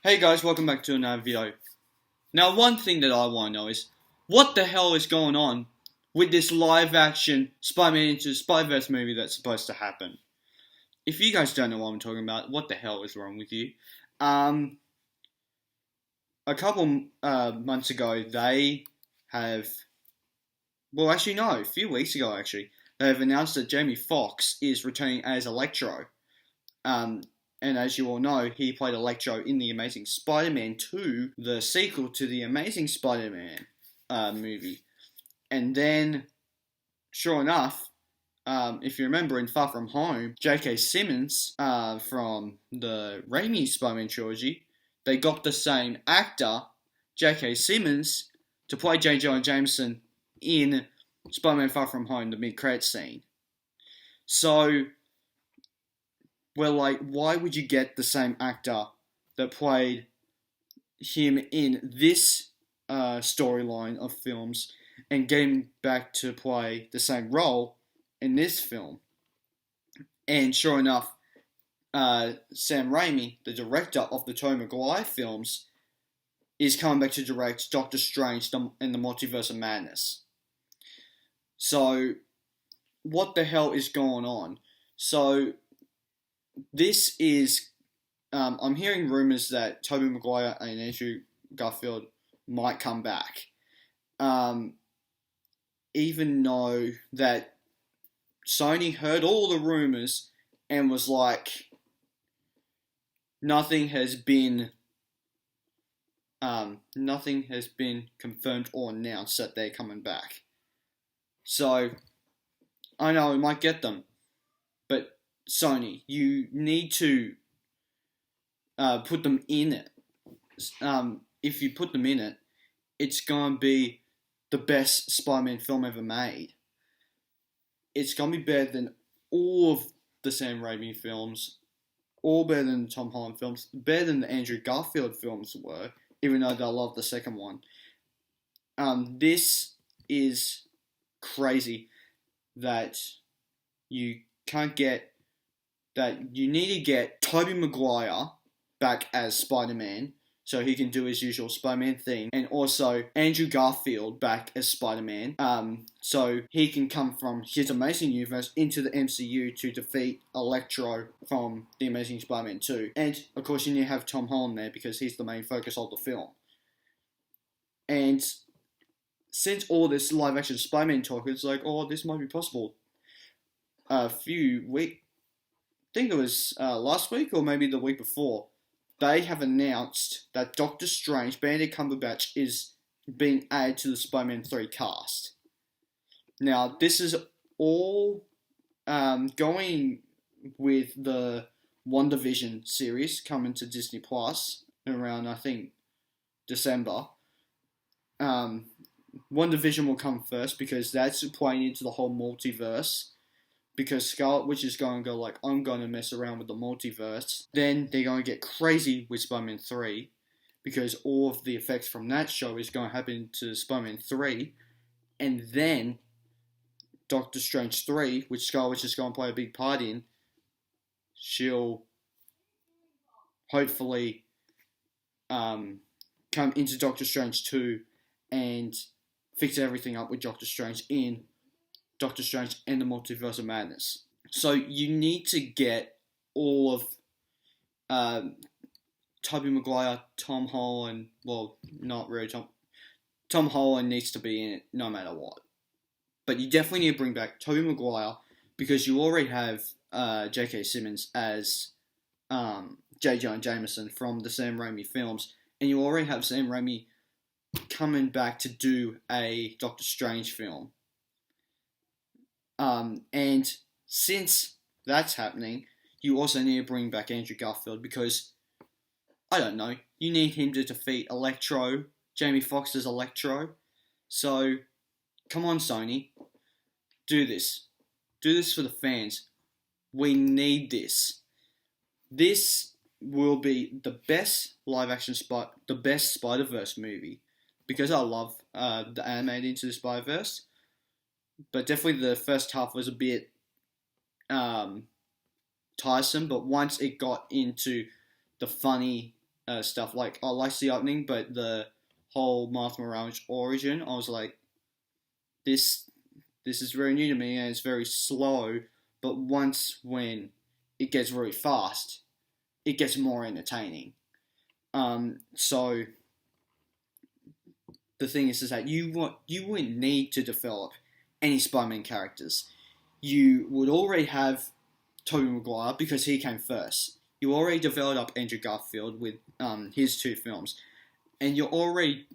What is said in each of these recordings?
Hey guys, welcome back to another video. Now, one thing that I want to know is, what the hell is going on with this live-action Spider-Man into Spider-Verse movie that's supposed to happen? If you guys don't know what I'm talking about, what the hell is wrong with you? A couple months ago, they have... Well, actually, no, a few weeks ago, actually, they have announced that Jamie Foxx is returning as Electro. And as you all know, he played Electro in The Amazing Spider-Man 2, the sequel to The Amazing Spider-Man movie. And then, sure enough, if you remember in Far From Home, J.K. Simmons from the Raimi Spider-Man trilogy, they got the same actor, J.K. Simmons, to play J. Jonah Jameson in Spider-Man Far From Home, the mid-credits scene. So... well, like, why would you get the same actor that played him in this storyline of films and get him back to play the same role in this film? And sure enough, Sam Raimi, the director of the Tobey Maguire films, is coming back to direct Doctor Strange and the Multiverse of Madness. So, what the hell is going on? So... this is, I'm hearing rumours that Tobey Maguire and Andrew Garfield might come back. Even though that Sony heard all the rumours and was like, nothing has been confirmed or announced that they're coming back. So, I know we might get them, but Sony, you need to put them in it. If you put them in it, it's going to be the best Spider-Man film ever made. It's going to be better than all of the Sam Raimi films, all better than the Tom Holland films, better than the Andrew Garfield films were, even though I love the second one. This is crazy that you can't get that you need to get Tobey Maguire back as Spider-Man so he can do his usual Spider-Man thing, and also Andrew Garfield back as Spider-Man so he can come from his amazing universe into the MCU to defeat Electro from The Amazing Spider-Man 2. And, of course, you need to have Tom Holland there because he's the main focus of the film. And since all this live-action Spider-Man talk, it's like, oh, this might be possible. A few weeks... I think it was last week or maybe the week before, they have announced that Doctor Strange, Benedict Cumberbatch, is being added to the Spider-Man 3 cast. Now, this is all going with the WandaVision series coming to Disney Plus around, I think, December. WandaVision will come first because that's playing into the whole multiverse. Because Scarlet Witch is going to go like, I'm going to mess around with the multiverse. Then they're going to get crazy with Spider-Man 3. Because all of the effects from that show is going to happen to Spider-Man 3. And then Doctor Strange 3, which Scarlet Witch is going to play a big part in, she'll hopefully come into Doctor Strange 2 and fix everything up with Doctor Strange in Doctor Strange and the Multiverse of Madness. So you need to get all of Tobey Maguire, Tom Holland, well, not really Tom Holland needs to be in it no matter what. But you definitely need to bring back Tobey Maguire because you already have J.K. Simmons as J. Jonah Jameson from the Sam Raimi films, and you already have Sam Raimi coming back to do a Doctor Strange film. And since that's happening, you also need to bring back Andrew Garfield because, I don't know, you need him to defeat Electro, Jamie Foxx as Electro. So, come on Sony, do this. Do this for the fans. We need this. This will be the best live-action the best SpiderVerse movie because I love the animated Into the Spider-Verse. But definitely the first half was a bit tiresome, but once it got into the funny stuff. Like, I like the opening, but the whole Miles Morales origin, I was like, this is very new to me, and it's very slow. But once when it gets very fast, it gets more entertaining. So the thing is that you wouldn't need to develop any Spider-Man characters. You would already have Tobey Maguire because he came first. You already developed up Andrew Garfield with his 2 films, and you're already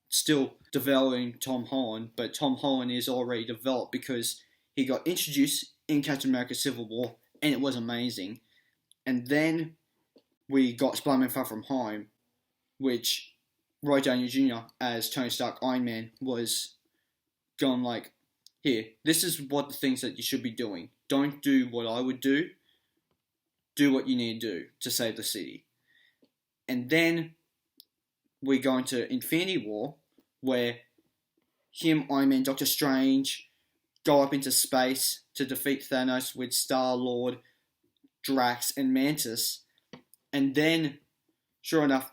still developing Tom Holland, but Tom Holland is already developed because he got introduced in Captain America Civil War, and it was amazing. And then we got Spider-Man Far From Home, which Robert Downey Jr. as Tony Stark Iron Man was going like, here, this is what the things that you should be doing. Don't do what I would do. Do what you need to do to save the city. And then we go into Infinity War, where him, Iron Man, Doctor Strange go up into space to defeat Thanos with Star-Lord, Drax, and Mantis. And then, sure enough,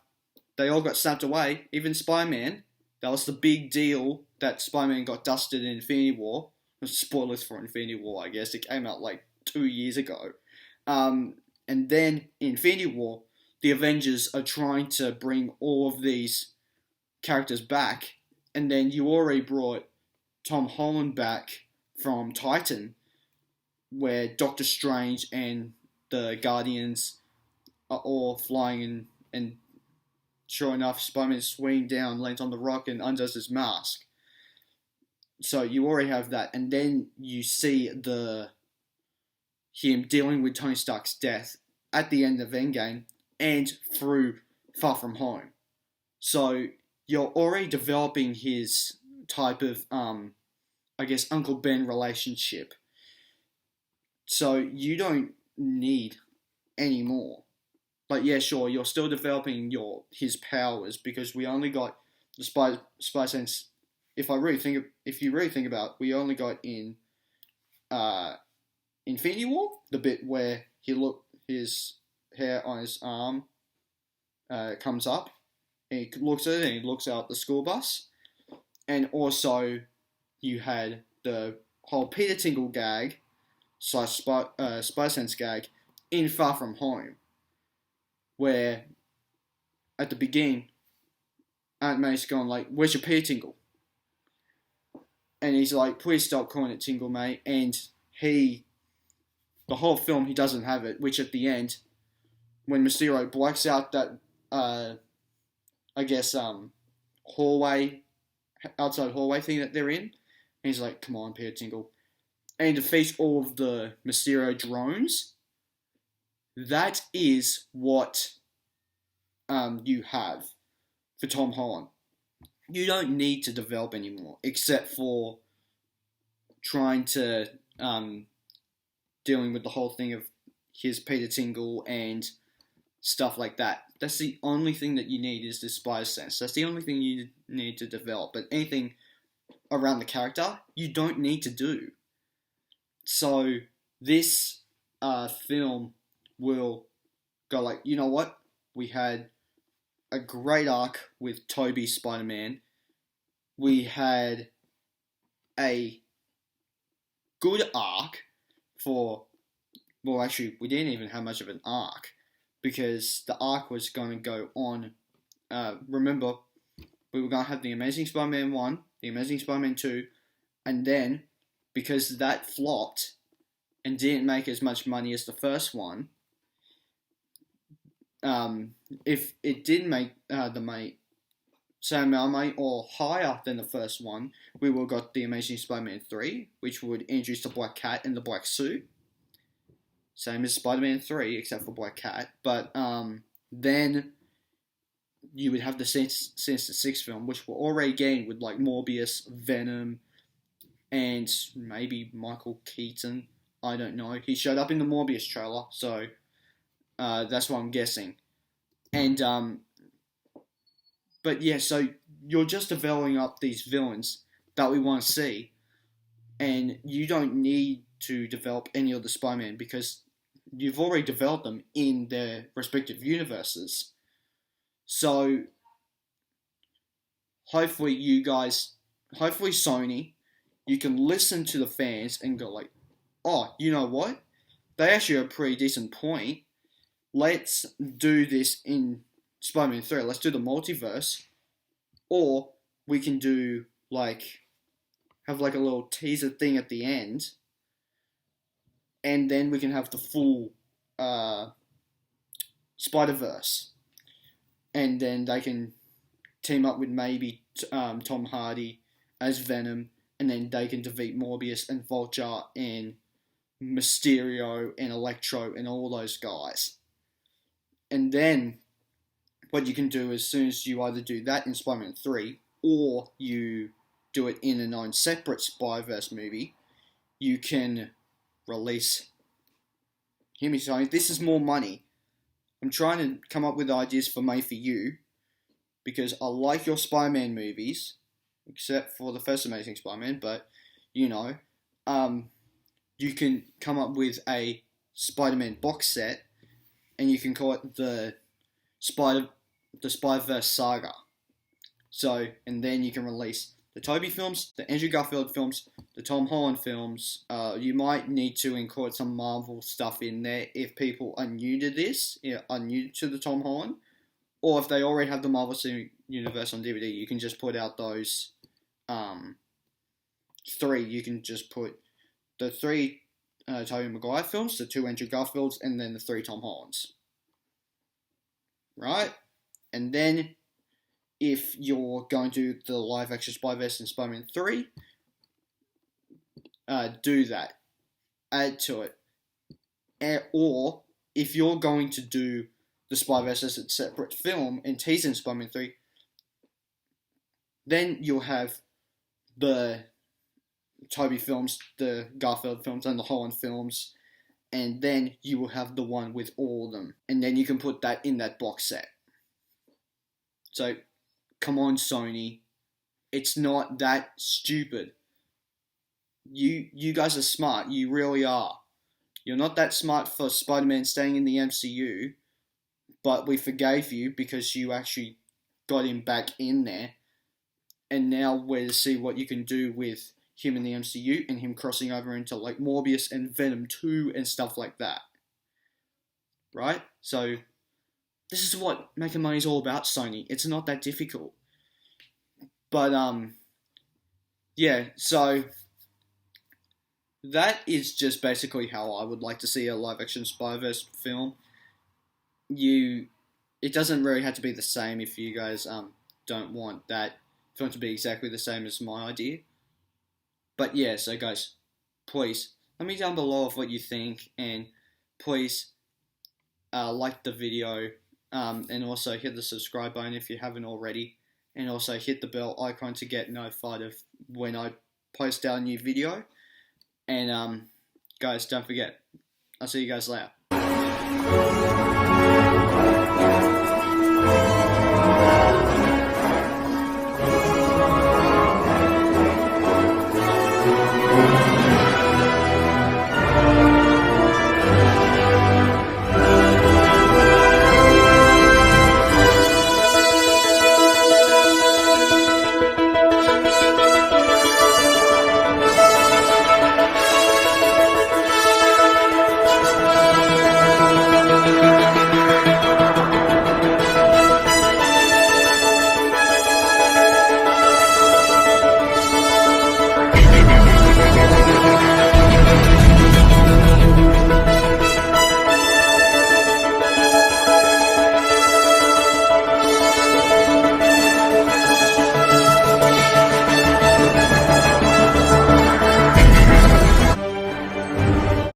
they all got snapped away, even Spider-Man. That was the big deal that Spider-Man got dusted in Infinity War. Spoilers for Infinity War, I guess. It came out like 2 years ago. And then in Infinity War, the Avengers are trying to bring all of these characters back. And then you already brought Tom Holland back from Titan, where Doctor Strange and the Guardians are all flying in, and sure enough, Spider-Man swings down, lands on the rock, and undoes his mask. So you already have that, and then you see him dealing with Tony Stark's death at the end of Endgame and through Far From Home. So you're already developing his type of, I guess, Uncle Ben relationship. So you don't need any more. But yeah, sure, you're still developing his powers because we only got the Spider Sense. If you really think about it, we only got in Infinity War the bit where his hair on his arm comes up, and he looks at it and he looks out the school bus, and also you had the whole Peter Tingle gag / Spider Sense gag in Far From Home, where at the beginning Aunt May's going like, "Where's your Peter Tingle?" And he's like, "Please stop calling it Tingle, mate." And the whole film, he doesn't have it, which at the end, when Mysterio blacks out that, I guess, outside hallway thing that they're in, and he's like, "Come on, Peter Tingle." And he defeats all of the Mysterio drones. That is what you have for Tom Holland. You don't need to develop anymore, except for trying to dealing with the whole thing of his Peter Tingle and stuff like that. That's the only thing that you need is the Spider Sense. That's the only thing you need to develop. But anything around the character, you don't need to do. So this film will go like, you know what? We had a great arc with Tobey's Spider-Man. We had a good arc actually, we didn't even have much of an arc, because the arc was going to go on, remember, we were going to have the Amazing Spider-Man 1, the Amazing Spider-Man 2, and then, because that flopped, and didn't make as much money as the first one, if it didn't make the money, same amount of money or higher than the first one, we will got the Amazing Spider-Man 3, which would introduce the Black Cat and the Black Suit. Same as Spider-Man 3, except for Black Cat. But then you would have the Sinister Six film, which we're already getting with like Morbius, Venom, and maybe Michael Keaton. I don't know. He showed up in the Morbius trailer, so that's what I'm guessing. And but yeah, so you're just developing up these villains that we want to see, and you don't need to develop any of the Spider-Man because you've already developed them in their respective universes. So hopefully hopefully Sony, you can listen to the fans and go like, oh, you know what? They actually have a pretty decent point. Let's do this in Spider-Man 3. Let's do the multiverse. Or we can do have a little teaser thing at the end. And then we can have the full Spider-Verse. And then they can team up with maybe Tom Hardy as Venom. And then they can defeat Morbius and Vulture and Mysterio and Electro and all those guys. And then what you can do as soon as you either do that in Spider-Man 3 or you do it in a 9 separate Spider-Verse movie, you can release... Hear me saying, this is more money. I'm trying to come up with ideas for May for You because I like your Spider-Man movies, except for the first Amazing Spider-Man, but, you can come up with a Spider-Man box set and you can call it the SpiderVerse Saga. So, and then you can release the Tobey films, the Andrew Garfield films, the Tom Holland films. You might need to include some Marvel stuff in there if people are new to this, are new to the Tom Holland, or if they already have the Marvel Universe on DVD, you can just put out those 3. You can just put the 3 Tobey Maguire films, the 2 Andrew Garfields, and then the 3 Tom Hollands. Right? And then, if you're going to do the live-action Spider-Verse in Spider-Man 3, do that. Add to it. Or, if you're going to do the Spider-Verse as a separate film and tease in Spider-Man 3, then you'll have the Tobey films, the Garfield films, and the Holland films, and then you will have the one with all of them. And then you can put that in that box set. So, come on, Sony. It's not that stupid. You guys are smart. You really are. You're not that smart for Spider-Man staying in the MCU, but we forgave you because you actually got him back in there. And now we're to see what you can do with him in the MCU and him crossing over into Morbius and Venom 2 and stuff like that. Right? So, this is what making money is all about, Sony. It's not that difficult. But, yeah, so that is just basically how I would like to see a live-action Spider-Verse film. It doesn't really have to be the same if you guys don't want that film to be exactly the same as my idea. But yeah, so guys, please, let me down below of what you think, and please like the video, and also hit the subscribe button if you haven't already, and also hit the bell icon to get notified of when I post out a new video. And guys, don't forget, I'll see you guys later.